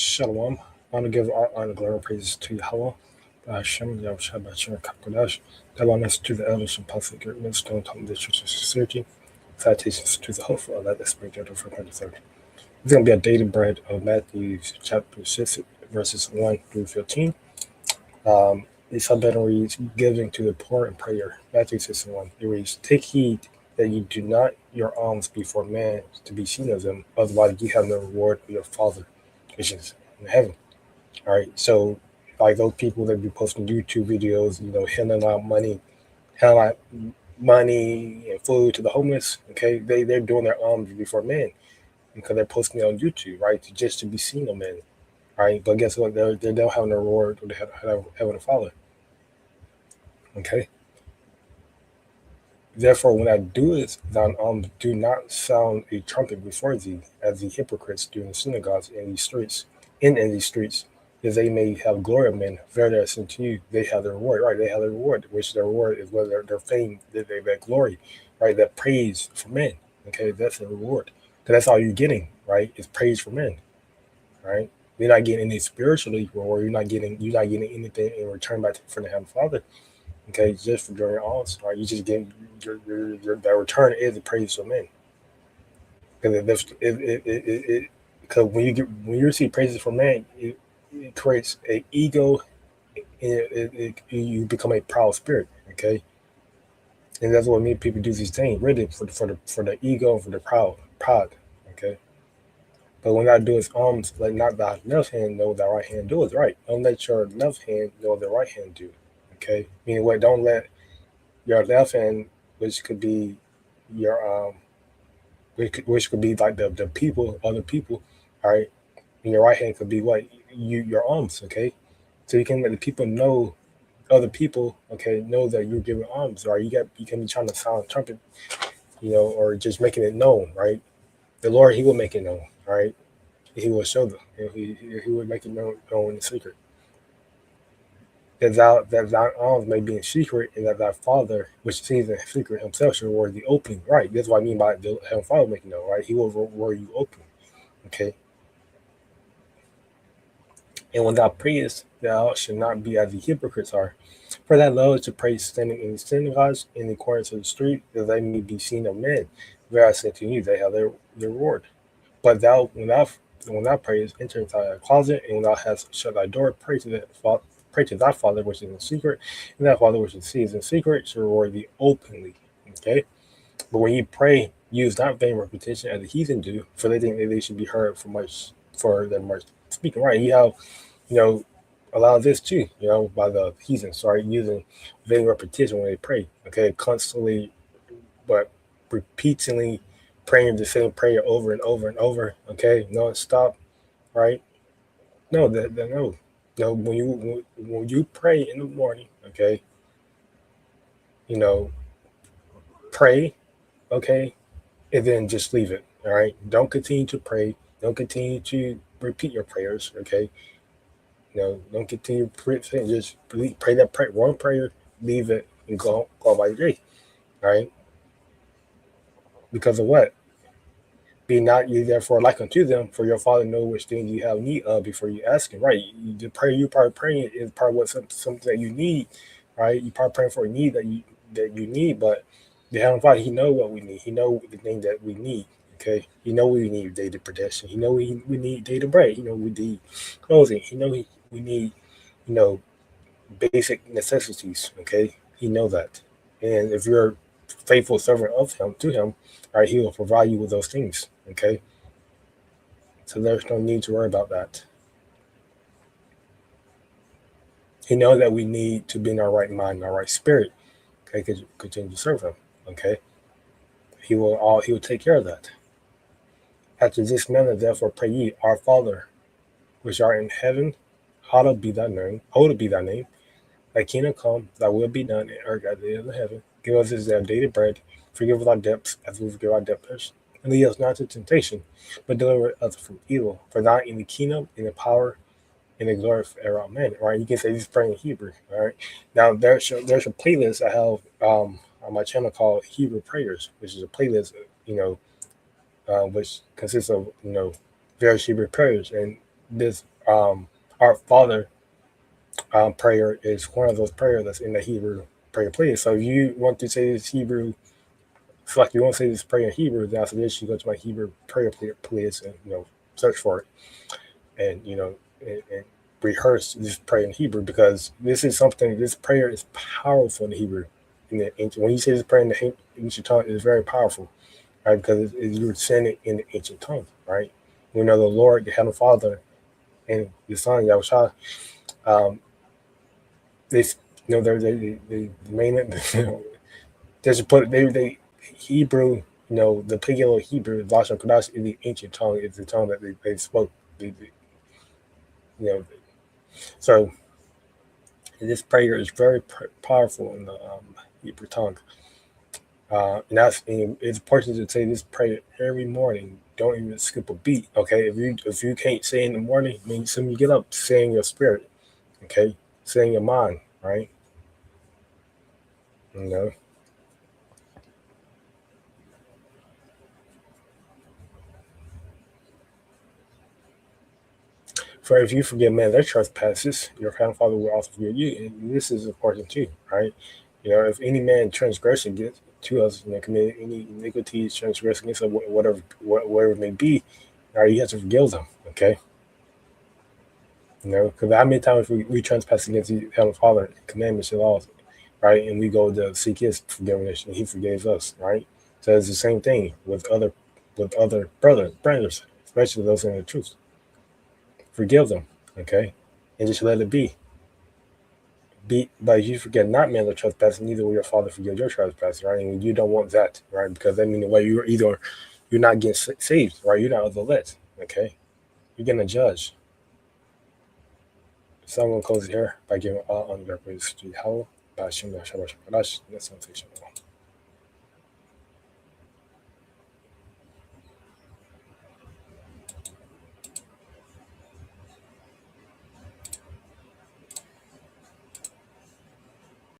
Shalom. I want to give all honor, glory, and praises to Yahweh, Hashem, Yahushua, Bashir, Kakodash, that one us to the elders and prophet, greatness, stone, tongue, the church of sincerity, citations to the hopeful, of that spirit, of for 30. It's going to be a daily bread of Matthew chapter 6, verses 1 through 15. It's better reads, giving to the poor in prayer. Matthew 6 and 1. It reads, take heed that you do not your alms before man to be seen of them, otherwise you have no reward of your Father, which is in heaven. All right, so like those people that be posting YouTube videos, handing out money and food to the homeless. Okay, they're doing their alms before men because they're posting it on YouTube, right? Just to be seen of men. All right, but guess what? They don't have no reward or they have a Father. Okay. Therefore, when I do this, thine alms do not sound a trumpet before thee, as the hypocrites do in the synagogues and these streets, in these streets, that they may have glory of men. Verily I say to you, they have their reward, right? They have their reward, which their reward is whether their fame, that glory, right? That praise for men. Okay, that's the reward. Because that's all you're getting, right? Is praise for men, right? You're not getting any spiritually reward. You're not getting anything in return back from the Heavenly Father. Okay, just for doing your alms, right? You just getting that return is the praise for men. Because when you receive praises from man, it creates an ego. You become a proud spirit. Okay, and that's what many people do these things really for the ego, for the pride. Okay, but when I do his alms, let not thy left hand know thy right hand do is right. Don't let your left hand know what the right hand do. Okay, meaning what? Don't let your left hand, which could be your which could be like the people, other people, all right. And your right hand could be what your alms. Okay, so you can let the people know, other people, okay, know that you're giving alms. Right, you can be trying to sound trumpet, or just making it known. Right, the Lord, He will make it known. All right, He will show them. He will make it known in secret. That thy alms may be in secret, and that thy Father, which sees in secret himself, shall reward thee openly. Right. That's what I mean by the Heavenly Father making known. Right. He will reward you openly. Okay. And when thou prayest, thou should not be as the hypocrites are. For that love to pray standing in the synagogues, in the corners of the street, that they may be seen of men. Where I said to you, they have their reward. But when thou prayest, enter into thy closet, and when thou hast shut thy door, pray to thy Father which is in secret, and thy Father which sees in secret shall reward thee openly. Okay? But when you pray, use not vain repetition as the heathen do, for they think that they should be heard for their much speaking. Right? You have, a lot of this too, by the heathens, sorry, using vain repetition when they pray. Okay, constantly, but repeatedly praying the same prayer over and over and over. Okay, no stop. Right? No, no. No, when you pray in the morning, okay, pray, okay, and then just leave it. All right. Don't continue to pray. Don't continue to repeat your prayers. Okay. Don't continue to pray. Just pray that one prayer, leave it, and go by your day. All right. Because of what? Be not ye therefore like unto them, for your Father know which things you have need of before you ask Him. Right. The prayer you probably praying is probably what something that you need. Right. You probably praying for a need that you need, but the Heavenly Father, He know what we need. He know the thing that we need. Okay. He know we need daily protection. He know we need daily bread. He know we need clothing. He know we need, basic necessities. Okay. He know that. And if you're a faithful servant of Him, to Him, all right, He will provide you with those things. Okay. So there's no need to worry about that. He knows that we need to be in our right mind, our right spirit. Okay, to continue to serve Him. Okay. He will take care of that. After this manner, therefore, pray ye, Our Father, which art in heaven, hallowed be thy name. Thy kingdom come, thy will be done in earth as it is in heaven. Give us this day our daily bread. Forgive us our debts as we forgive our debtors. And lead us not into temptation, but deliver us from evil. For thine is the kingdom, and the power, and the glory forever. Amen. Right? You can say this prayer in Hebrew. All right. Now there's a playlist I have on my channel called Hebrew Prayers, which is a playlist, which consists of various Hebrew prayers. And this Our Father prayer is one of those prayers that's in the Hebrew prayer play. So if you want to say this Hebrew, it's like you want to say this prayer in Hebrew, then after this you go to my Hebrew prayer playlist and search for it, and and rehearse this prayer in Hebrew, because this is something. This prayer is powerful in the Hebrew. In the ancient, when you say this prayer in the ancient tongue, it's very powerful, right? Because you're saying it in the ancient tongue, right? We know the Lord, the Heavenly Father, and the Son Yahushua. Um, they they main they should put they Hebrew, the Paleo Hebrew, Lashon Kodash, is the ancient tongue. It's the tongue that they spoke. You know, so this prayer is very powerful in the Hebrew tongue. And it's important to say this prayer every morning. Don't even skip a beat. Okay, if you can't say in the morning, I mean, soon you get up, say in your spirit. Okay, say in your mind, right? You know. For if you forgive men their trespasses, your heavenly Father will also forgive you. And this is important too, right? If any man transgression gets to us, commit any iniquities, transgression against us, whatever it may be, right, you have to forgive them, okay? Because how many times we trespass against the Heavenly Father, commandments and laws, right? And we go to seek His forgiveness, and He forgives us, right? So it's the same thing with other brothers, especially those in the truth. Forgive them, okay, and just let it be. But if you forget not man the trespass, neither will your Father forgive your trespass, right? And you don't want that, right? Because that means the way you're not getting saved, right? You're not elect, okay? You're getting judged. So I'm gonna close it here by giving all honor and praise to Yahweh, by Hashem, Yahshua, Shemarash, and that's